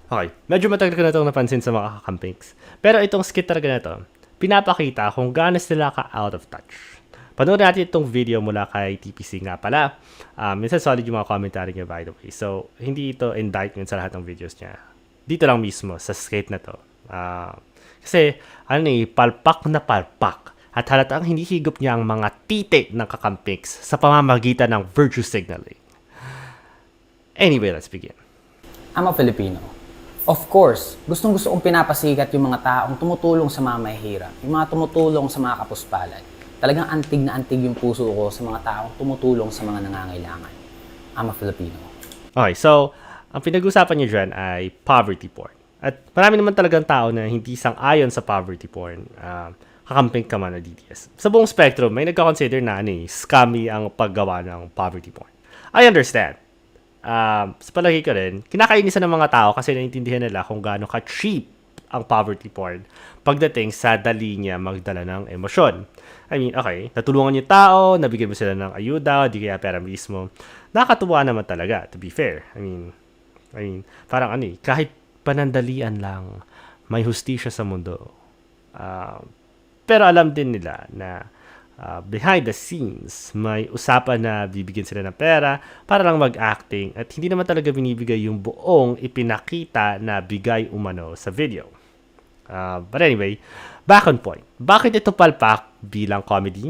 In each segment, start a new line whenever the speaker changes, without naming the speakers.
Okay, medyo matagal ko na itong napansin sa mga kakampings. Pero itong skit talaga na to, pinapakita kung gaano sila ka-out of touch. Panoorin natin itong video mula kay TPC nga pala. Minsan solid yung mga commentary niya by the way. So, hindi ito indictment sa lahat ng videos niya. Dito lang mismo, sa skate na to. Kasi, palpak na palpak. At halatang hindi higop niya ang mga tite ng kakampings sa pamamagitan ng virtue signaling. Anyway, let's begin.
I'm a Filipino. Of course, gustong-gusto kong pinapasikat yung mga taong tumutulong sa mga mahihirap, yung mga tumutulong sa mga kapuspalad. Talagang antig na antig yung puso ko sa mga taong tumutulong sa mga nangangailangan. I'm a Filipino.
Okay, so, ang pinag-usapan niyo dyan ay poverty porn. At marami naman talagang tao na hindi sang-ayon sa poverty porn. Kakamping ka man na DDS. Sa buong spectrum, may nagka-consider na scammy ang paggawa ng poverty porn. I understand. Sa palagi ko rin, kinakainisan ng mga tao kasi naiintindihan nila kung gaano ka-cheap ang poverty porn pagdating sa dali niya magdala ng emosyon. I mean, okay, natulungan niyo tao, nabigyan mo sila ng ayuda, di kaya pera mismo. Nakakatuwa naman talaga, to be fair. I mean, parang kahit panandalian lang, may hustisya sa mundo. Pero alam din nila na behind the scenes, may usapan na bibigyan sila ng pera para lang mag-acting at hindi naman talaga binibigay yung buong ipinakita na bigay umano sa video. But anyway, back on point. Bakit ito palpak bilang comedy?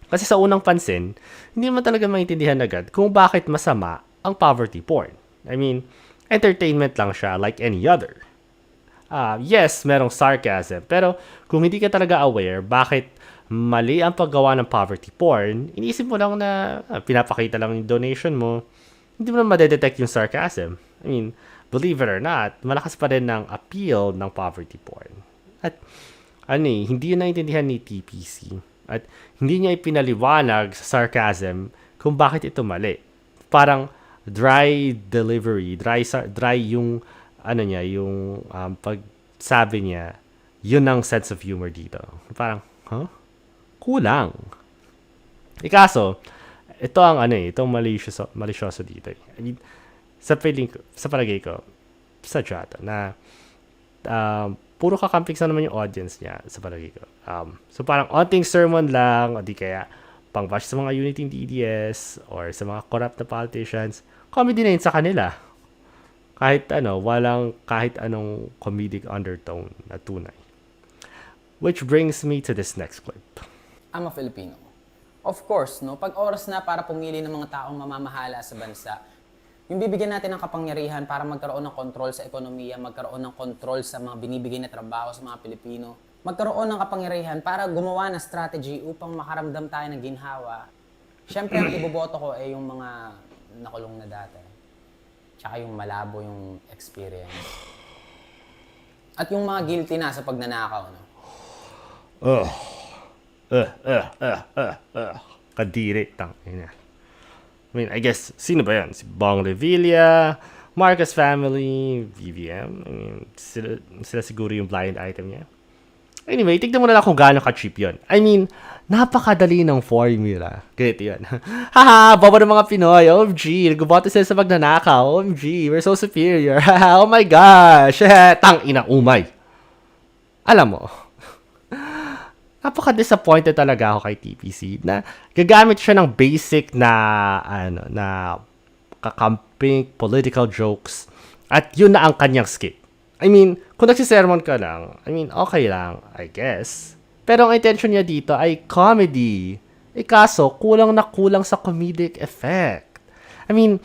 Kasi sa unang pansin, hindi naman talaga maintindihan agad kung bakit masama ang poverty porn. I mean, entertainment lang siya like any other. Yes, merong sarcasm. Pero kung hindi ka talaga aware bakit mali ang paggawa ng poverty porn, iniisip mo lang na pinapakita lang yung donation mo, hindi mo na madedetect yung sarcasm. I mean, believe it or not, malakas pa rin ng appeal ng poverty porn. At hindi yun naintindihan ni TPC. At hindi niya ipinaliwanag sa sarcasm kung bakit ito mali. Parang dry delivery, dry yung yung pagsabi niya, yun ang sense of humor dito. Parang, kulang. Ikaso, ito ang itong malisyoso dito. I mean, sa palagay ko, sadya to, na puro kakamping sa naman yung audience niya, sa palagay ko. So parang onting sermon lang, o di kaya pang-bash sa mga unity DDS, or sa mga corrupt na politicians, comedy na yun sa kanila. Kahit kahit anong comedic undertone na tunay. Which brings me to this next clip.
I'm a Filipino. Of course, no, pag oras na para pumili ng mga taong mamamahala sa bansa, yung bibigyan natin ng kapangyarihan para magkaroon ng kontrol sa ekonomiya, magkaroon ng kontrol sa mga binibigay na trabaho sa mga Pilipino, magkaroon ng kapangyarihan para gumawa ng strategy upang makaramdam tayo ng ginhawa. Siyempre, ang iboboto ko ay yung mga nakulong na dati. Tsaka yung malabo yung experience. At yung mga guilty na sa pagnanakaw, no?
Kadiri, tangina. I mean, I guess, sino ba yan? Si Bong Revilla, Marcos family, VVM. I mean, sila siguro yung blind item niya. Anyway, tignan mo na lang kung gaano ka-cheap yun. I mean, napakadali ng formula. Ganito yun. Haha, bobo ng mga Pinoy. OMG, nagboboto sila sa magnanakaw. OMG, we're so superior. Oh my gosh. Tangina, umay. Alam mo, napaka-disappointed talaga ako kay TPC na gagamit siya ng basic na kakamping political jokes at yun na ang kanyang skit. I mean, kung nagsisermon ka lang, okay lang, I guess. Pero ang intention niya dito ay comedy. Kaso, kulang na kulang sa comedic effect. I mean,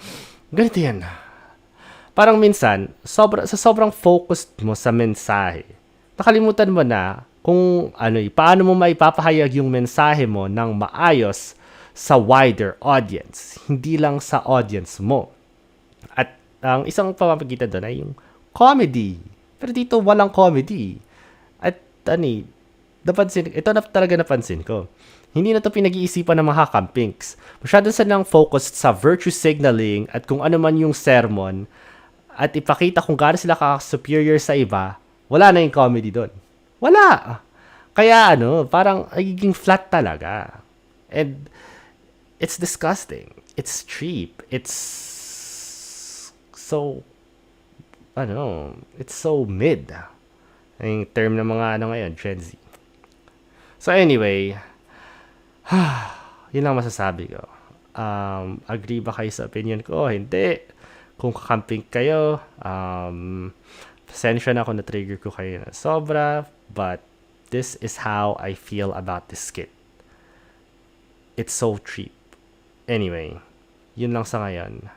ganito yan. Parang minsan, sa sobrang focused mo sa mensahe, nakalimutan mo na kung paano mo maipapahayag yung mensahe mo ng maayos sa wider audience, hindi lang sa audience mo. At ang isang pamamagitan doon ay yung comedy. Pero dito walang comedy. At ito na talaga napansin ko. Hindi na to pinag-iisipan ng mga kakampings. Masyado silang focused sa virtue signaling at kung ano man yung sermon at ipakita kung gaano sila ka-superior sa iba, wala na yung comedy doon. Wala. Kaya parang nagiging flat talaga. And it's disgusting. It's cheap. It's so ano, it's so mid. Yung term ng mga ano ngayon, Gen Z. So anyway, yun lang masasabi ko. Agree ba kayo sa opinion ko? Hindi. Kung kakamping kayo, pasensya na kung na-trigger ko kayo na sobra, but this is how I feel about this skit. It's so cheap. Anyway, yun lang sa ngayon.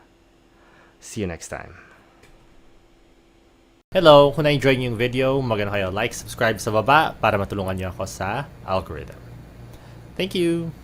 See you next time. Hello, kung na-enjoy niyo yung video, maganda kayo like, subscribe sa baba para matulungan niyo ako sa algorithm. Thank you!